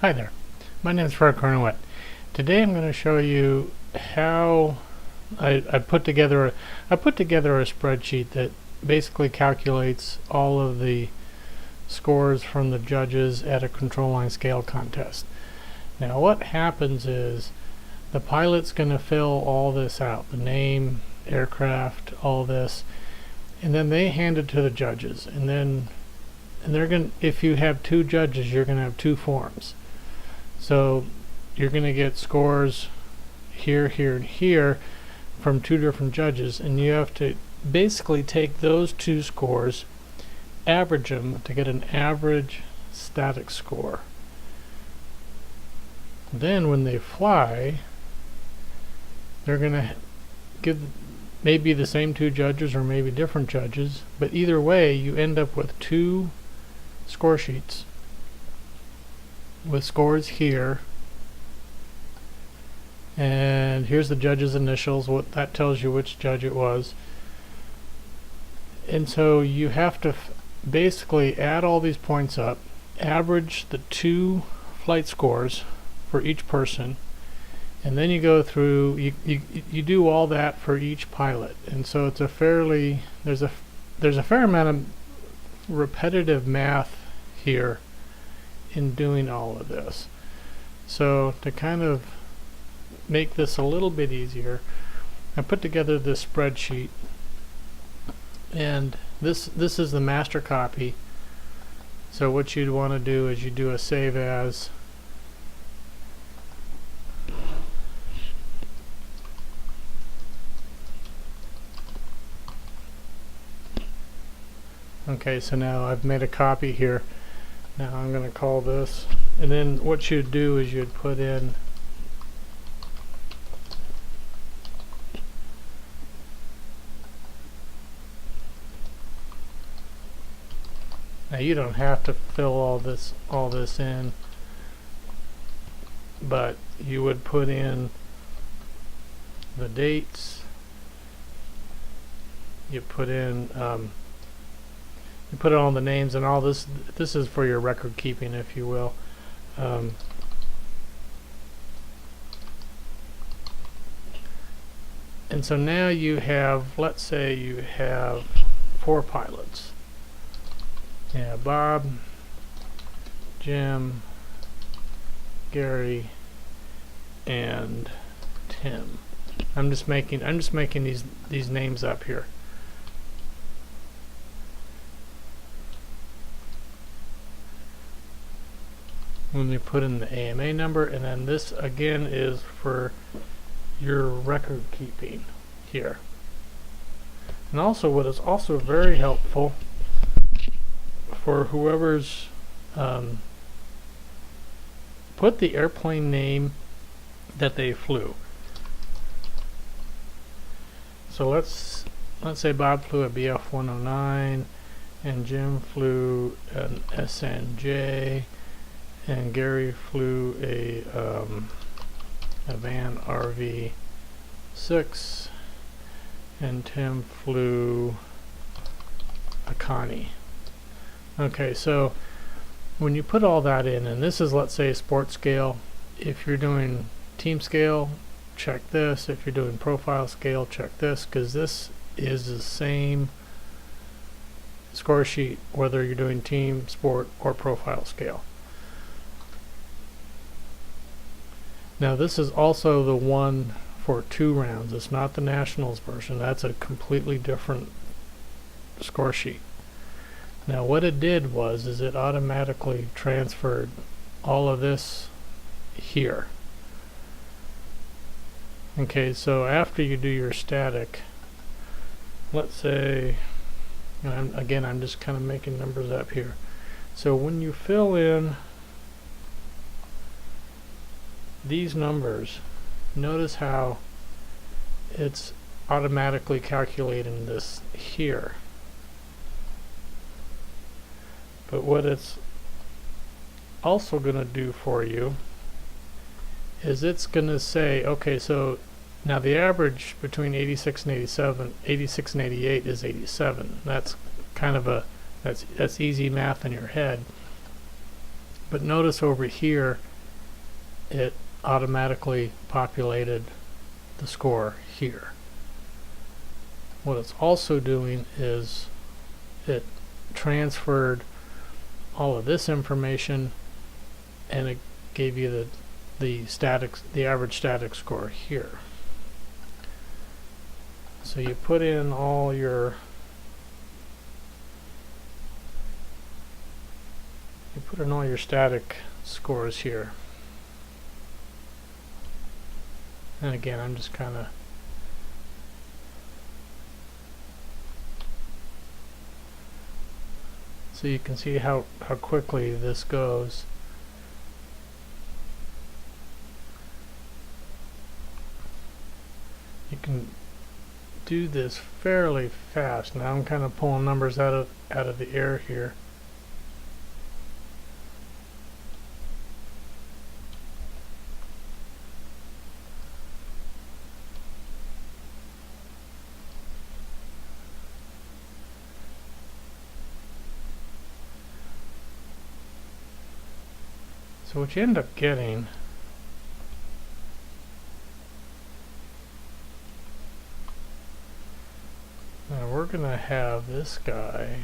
Hi there, my name is Fred Cornwett. Today I'm going to show you how I put together a spreadsheet that basically calculates all of the scores from the judges at a control line scale contest. Now what happens is the pilot's going to fill all this out, the name, aircraft, all this, and then they hand it to the judges, and they're going, if you have two judges, you're going to have two forms. So you're going to get scores here, here, and here from two different judges, and you have to basically take those two scores, average them to get an average static score. Then when they fly, they're going to give maybe the same two judges or maybe different judges, but either way you end up with two score sheets with scores here, and here's the judge's initials. What that tells you which judge it was. And so you have to basically add all these points up, average the two flight scores for each person, and then you go through, you do all that for each pilot. And so it's a fairly, there's a fair amount of repetitive math here in doing all of this. So to kind of make this a little bit easier, I put together this spreadsheet, and this is the master copy. So what you'd want to do is you do a save as, okay, so now I've made a copy here. Now I'm going to call this, and then what you'd do is you'd put in now you don't have to fill all this in, but you would put in the dates, you put in you put all the names and all this. This is for your record keeping, if you will. And so now you have, let's say you have 4 pilots. Yeah, Bob, Jim, Gary, and Tim. I'm just making these names up here. When you put in the AMA number, and then this again is for your record keeping here. And also, what is also very helpful for whoever's put the airplane name that they flew. So let's say Bob flew a BF 109 and Jim flew an SNJ, and Gary flew a Van RV6, and Tim flew a Connie. Okay, so when you put all that in, and this is, let's say, sport scale. If you're doing team scale, check this. If you're doing profile scale, check this, because this is the same score sheet whether you're doing team, sport, or profile scale. Now this is also the one for 2 rounds. It's not the Nationals version. That's a completely different score sheet. Now what it did was it automatically transferred all of this here. Okay, so after you do your static, let's say, again I'm just kind of making numbers up here. So when you fill in these numbers, notice how it's automatically calculating this here. But what it's also going to do for you is it's going to say, okay, so now the average between 86 and 88 is 87. That's kind of that's easy math in your head. But notice over here it automatically populated the score here. What it's also doing is it transferred all of this information and it gave you the average static score here. So you put in all your static scores here. And again, I'm just kind of so you can see how quickly this goes. You can do this fairly fast. Now I'm kind of pulling numbers out of the air here. So what you end up getting now, we're going to have this guy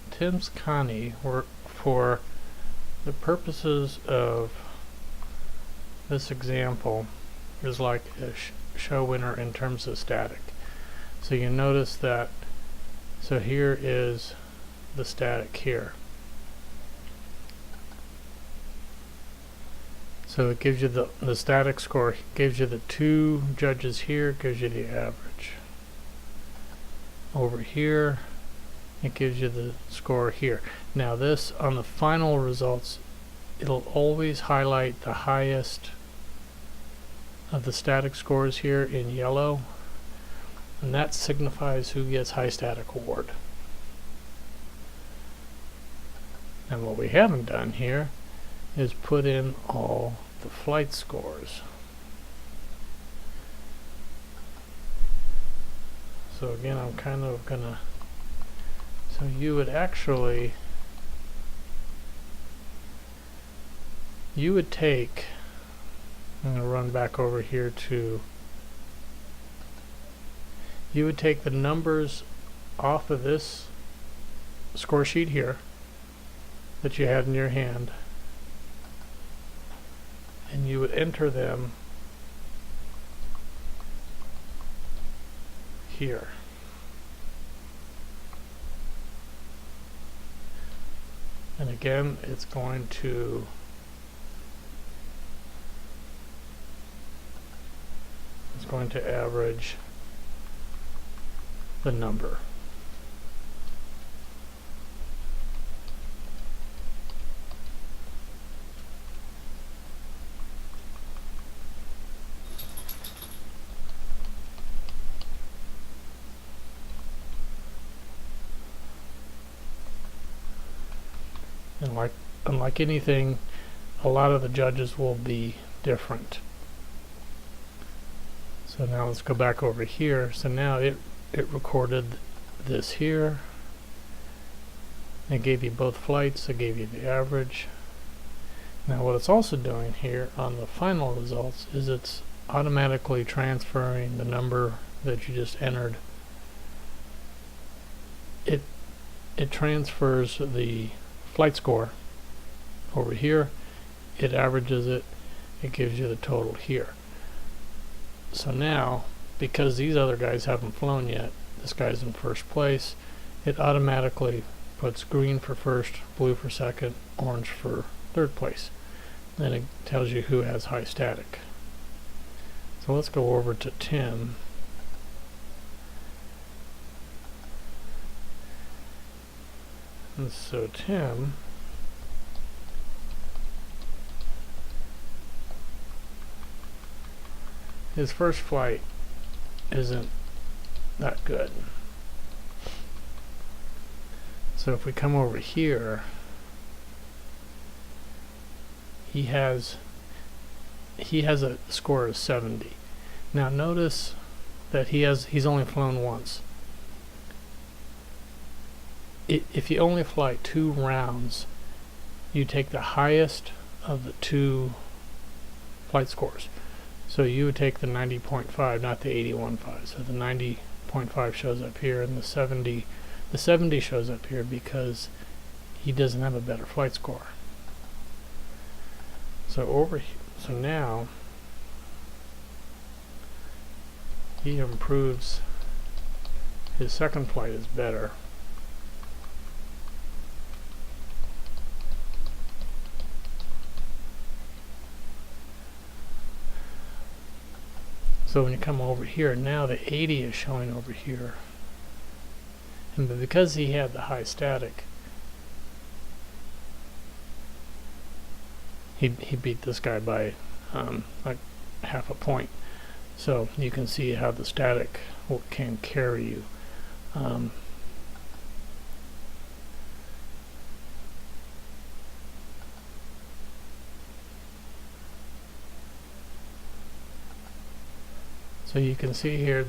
Tim's Connie work for the purposes of this example is like a show winner in terms of static. So you notice that, so here is the static here. So it gives you the static score, gives you the two judges here, gives you the average. Over here, it gives you the score here. Now this, on the final results, it'll always highlight the highest of the static scores here in yellow, and that signifies who gets high static award. And what we haven't done here is put in all the flight scores. So again, I'm kind of gonna, so you would actually, you would take, I'm going to run back over here to, you would take the numbers off of this score sheet here that you had in your hand, and you would enter them here. And again, it's going to average the number. And unlike anything, a lot of the judges will be different. So now let's go back over here. So now it recorded this here. It gave you both flights. It gave you the average. Now what it's also doing here on the final results is it's automatically transferring the number that you just entered. It transfers the flight score over here. It averages it. It gives you the total here. So now, because these other guys haven't flown yet, this guy's in first place, it automatically puts green for first, blue for second, orange for third place. Then it tells you who has high static. So let's go over to Tim. And so Tim, his first flight isn't that good. So if we come over here, he has a score of 70. Now notice that he's only flown once. if you only fly 2 rounds, you take the highest of the 2 flight scores. So you would take the 90.5, not the 81.5. So the 90.5 shows up here, and the 70 shows up here because he doesn't have a better flight score. So so now he improves. His second flight is better. So when you come over here, now the 80 is showing over here. And because he had the high static, he beat this guy by like half a point. So you can see how the static can carry you. So you can see here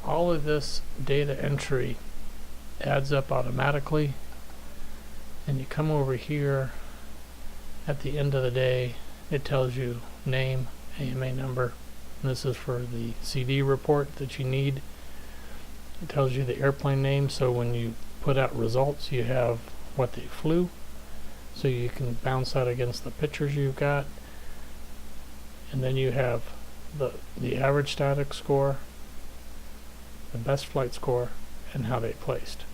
all of this data entry adds up automatically, and you come over here at the end of the day, it tells you name, AMA number, and this is for the CD report that you need. It tells you the airplane name, so when you put out results you have what they flew, so you can bounce that against the pictures you've got. And then you have the average static score, the best flight score, and how they placed.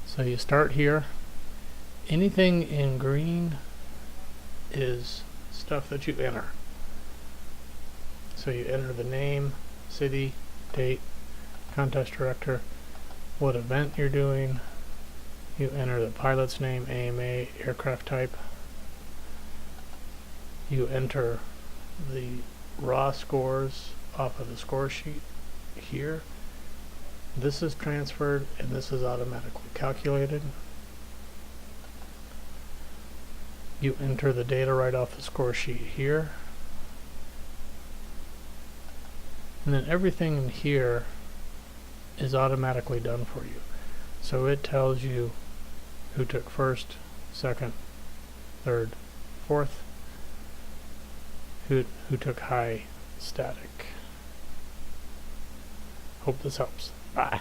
So you start here. Anything in green is stuff that you enter. So you enter the name, city, date, contest director, what event you're doing. You enter the pilot's name, AMA, aircraft type. You enter the raw scores off of the score sheet here. This is transferred and this is automatically calculated. You enter the data right off the score sheet here. And then everything in here is automatically done for you. So it tells you who took first, second, third, fourth, who took high static. Hope this helps. Bye.